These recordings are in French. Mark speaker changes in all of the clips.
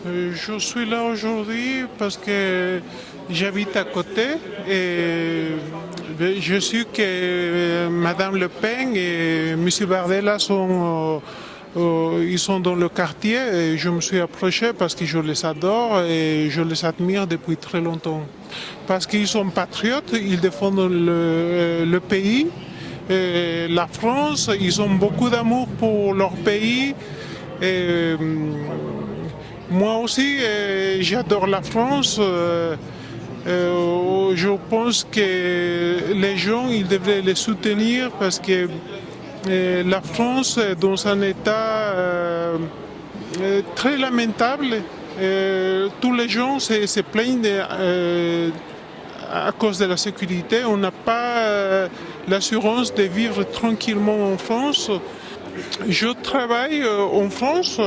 Speaker 1: Je suis là aujourd'hui parce que j'habite à côté et je suis que Madame Le Pen et Monsieur Bardella ils sont dans le quartier et je me suis approché parce que je les adore et je les admire depuis très longtemps. Parce qu'ils sont patriotes, ils défendent le pays, et la France, ils ont beaucoup d'amour pour leur pays. Et, moi aussi, j'adore la France. Je pense que les gens, ils devraient les soutenir parce que la France est dans un état très lamentable. Tous les gens se plaignent à cause de la sécurité. On n'a pas l'assurance de vivre tranquillement en France. Je travaille en France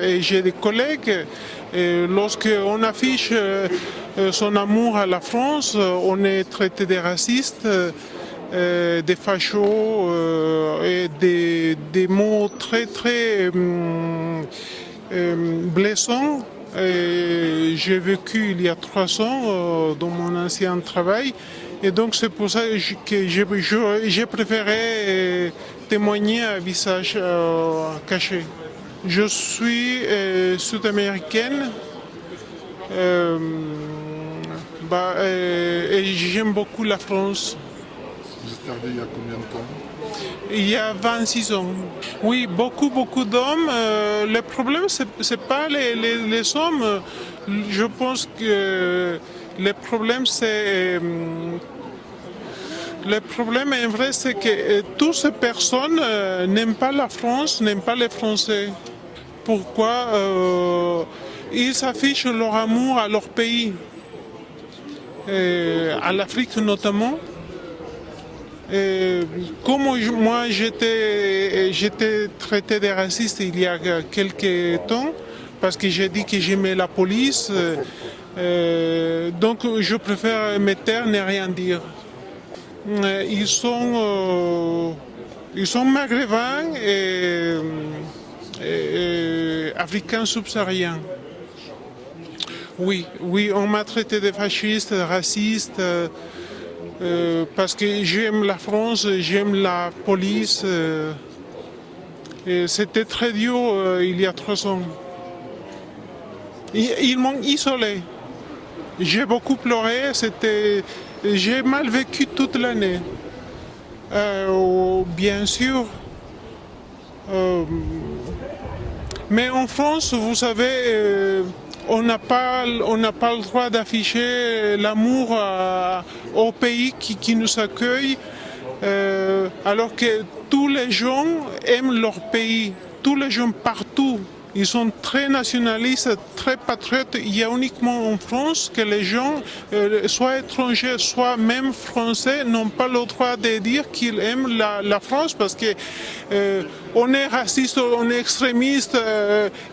Speaker 1: et j'ai des collègues. Lorsqu'on affiche son amour à la France, on est traité de racistes, des fachos et des mots très très blessants. J'ai vécu il y a 3 ans dans mon ancien travail et donc c'est pour ça que j'ai préféré témoigner à visage caché. Je suis sud-américaine et j'aime beaucoup la France.
Speaker 2: Vous êtes arrivé il y a combien de temps?
Speaker 1: Il y a 26 ans. Oui, beaucoup d'hommes. Le problème, c'est pas les hommes. Je pense que le problème, le problème, en vrai, c'est que toutes ces personnes n'aiment pas la France, n'aiment pas les Français. Pourquoi ils affichent leur amour à leur pays, à l'Afrique notamment. Comme moi j'étais traité de raciste il y a quelques temps parce que j'ai dit que j'aimais la police, donc je préfère me taire et rien dire. Ils sont maghrébins et africains subsahariens. Oui, on m'a traité de fasciste, de raciste. Parce que j'aime la France, j'aime la police. Et c'était très dur il y a 3 ans. Ils m'ont isolé. J'ai beaucoup pleuré, j'ai mal vécu toute l'année. Bien sûr. Mais en France, vous savez, on n'a pas le droit d'afficher l'amour au pays qui nous accueille, alors que tous les gens aiment leur pays, tous les gens partout. Ils sont très nationalistes, très patriotes. Il y a uniquement en France que les gens, soit étrangers, soit même français, n'ont pas le droit de dire qu'ils aiment la France parce que on est raciste, on est extrémiste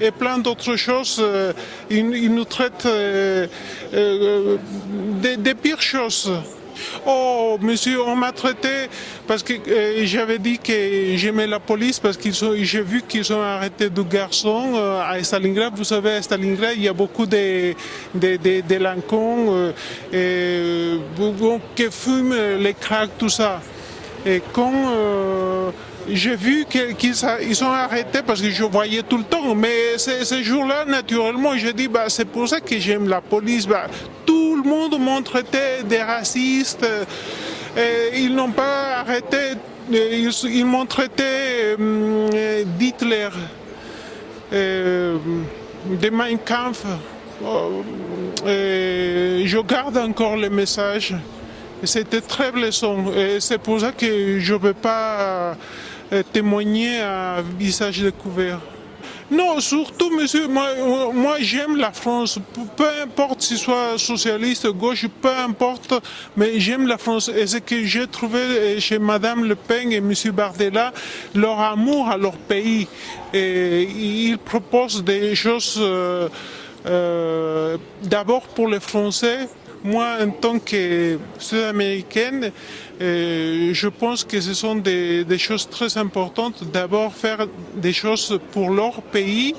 Speaker 1: et plein d'autres choses. Ils nous traitent des pires choses. Oh, monsieur, on m'a traité parce que j'avais dit que j'aimais la police parce que j'ai vu qu'ils ont arrêté deux garçons à Stalingrad. Vous savez, à Stalingrad, il y a beaucoup de délinquants qui fument les cracks, tout ça. Et quand j'ai vu qu'ils ont arrêté parce que je voyais tout le temps, mais ce jour-là, naturellement, j'ai dit, c'est pour ça que j'aime la police. Tout le monde m'a traité des racistes. Ils n'ont pas arrêté, ils m'ont traité d'Hitler, de Mein Kampf. Je garde encore le message. C'était très blessant. Et c'est pour ça que je ne peux pas témoigner à visage découvert. Non, surtout, monsieur, moi j'aime la France. Peu importe si soit socialiste, gauche, peu importe, mais j'aime la France. Et ce que j'ai trouvé chez Madame Le Pen et Monsieur Bardella, leur amour à leur pays. Et ils proposent des choses d'abord pour les Français. Moi, en tant que Sud-américaine, je pense que ce sont des choses très importantes. D'abord, faire des choses pour leur pays,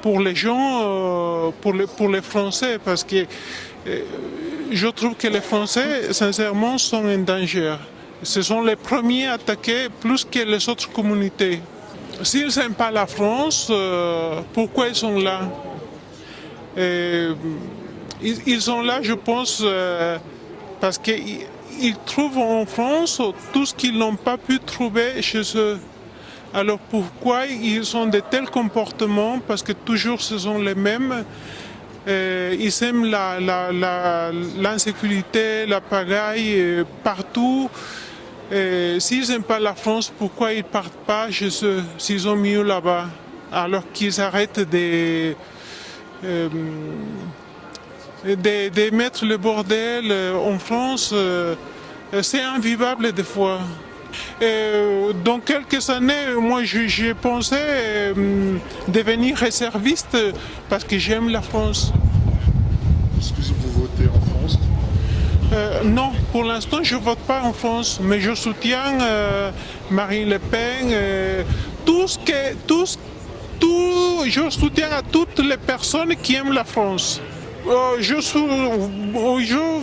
Speaker 1: pour les gens, pour les Français, parce que je trouve que les Français, sincèrement, sont en danger. Ce sont les premiers attaqués plus que les autres communautés. S'ils n'aiment pas la France, pourquoi ils sont là? Ils sont là, je pense, parce qu'ils trouvent en France tout ce qu'ils n'ont pas pu trouver chez eux. Alors pourquoi ils ont de tels comportements? Parce que toujours ce sont les mêmes. Ils aiment l'insécurité, la pagaille partout. S'ils n'aiment pas la France, pourquoi ils ne partent pas chez eux s'ils ont mieux là-bas? Alors qu'ils arrêtent de mettre le bordel en France, c'est invivable des fois. Dans quelques années, moi j'ai pensé devenir réserviste parce que j'aime la France.
Speaker 2: Est-ce que vous votez en France?
Speaker 1: Non, pour l'instant je ne vote pas en France, mais je soutiens Marine Le Pen, je soutiens à toutes les personnes qui aiment la France. Je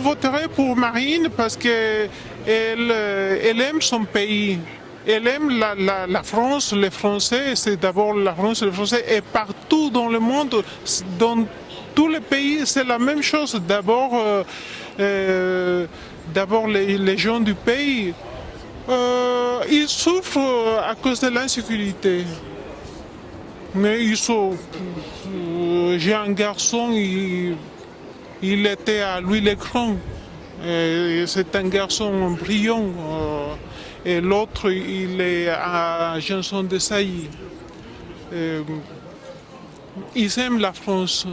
Speaker 1: voterai pour Marine parce qu'elle aime son pays. Elle aime la France, les Français, c'est d'abord la France et les Français, et partout dans le monde, dans tous les pays, c'est la même chose. D'abord les gens du pays, ils souffrent à cause de l'insécurité. Mais j'ai un garçon, il était à Louis-le-Grand. C'est un garçon brillant. Et l'autre, il est à Janson de Sailly. Ils aiment la France.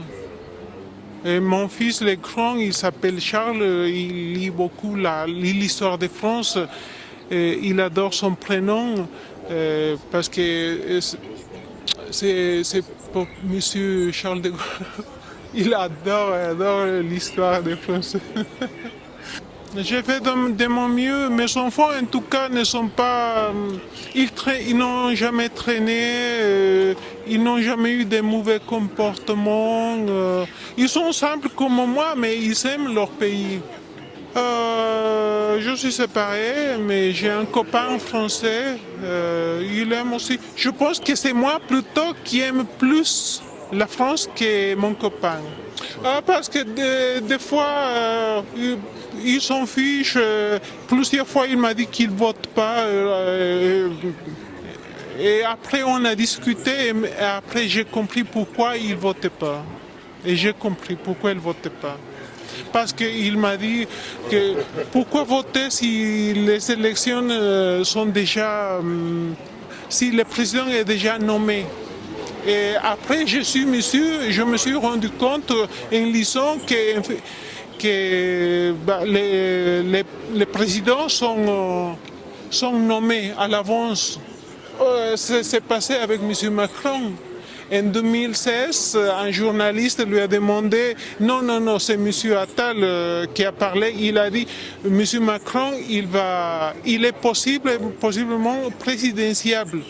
Speaker 1: Et mon fils, le grand, il s'appelle Charles. Il lit beaucoup l'histoire de France. Et il adore son prénom parce que c'est pour Monsieur Charles de Gaulle. Il adore l'histoire des Français. J'ai fait de mon mieux. Mes enfants, en tout cas, ne sont pas. Ils n'ont jamais traîné. Ils n'ont jamais eu de mauvais comportements. Ils sont simples comme moi, mais ils aiment leur pays. Je suis séparé, mais j'ai un copain français. Il aime aussi. Je pense que c'est moi plutôt qui aime plus la France que mon copain. Parce que des fois, il s'en fiche. Plusieurs fois, il m'a dit qu'il ne vote pas. Et après, on a discuté. Et après, j'ai compris pourquoi il ne votait pas. Et j'ai compris pourquoi il ne votait pas. Parce qu'il m'a dit que pourquoi voter si les élections sont déjà. Si le président est déjà nommé. Et après, je me suis rendu compte en lisant que les présidents sont nommés à l'avance. C'est passé avec M. Macron. En 2016, un journaliste lui a demandé, non, c'est M. Attal qui a parlé, il a dit, M. Macron, il est possiblement présidentiable.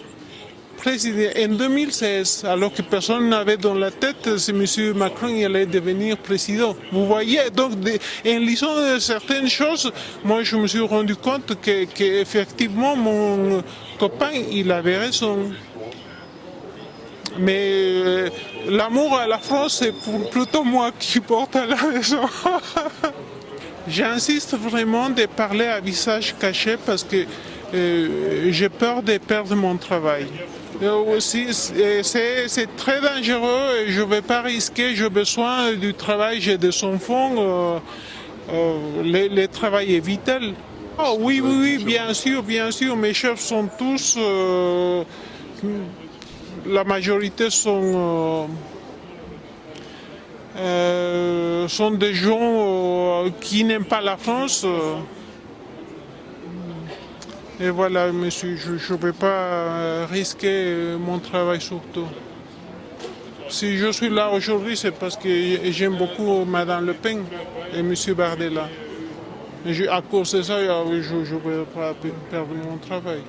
Speaker 1: En 2016, alors que personne n'avait dans la tête, c'est M. Macron qui allait devenir président. Vous voyez, donc en lisant certaines choses, moi je me suis rendu compte qu'effectivement mon copain, il avait raison. Mais l'amour à la France, c'est plutôt moi qui porte à la raison. J'insiste vraiment de parler à visage caché parce que j'ai peur de perdre mon travail. C'est très dangereux et je ne vais pas risquer, j'ai besoin du travail, j'ai des enfants, le travail est vital. Oh, oui, bien sûr, mes chefs sont tous, la majorité sont des gens qui n'aiment pas la France. Et voilà, monsieur, je ne vais pas risquer mon travail surtout. Si je suis là aujourd'hui, c'est parce que j'aime beaucoup Mme Le Pen et M. Bardella. Et à cause de ça, je ne vais pas perdre mon travail.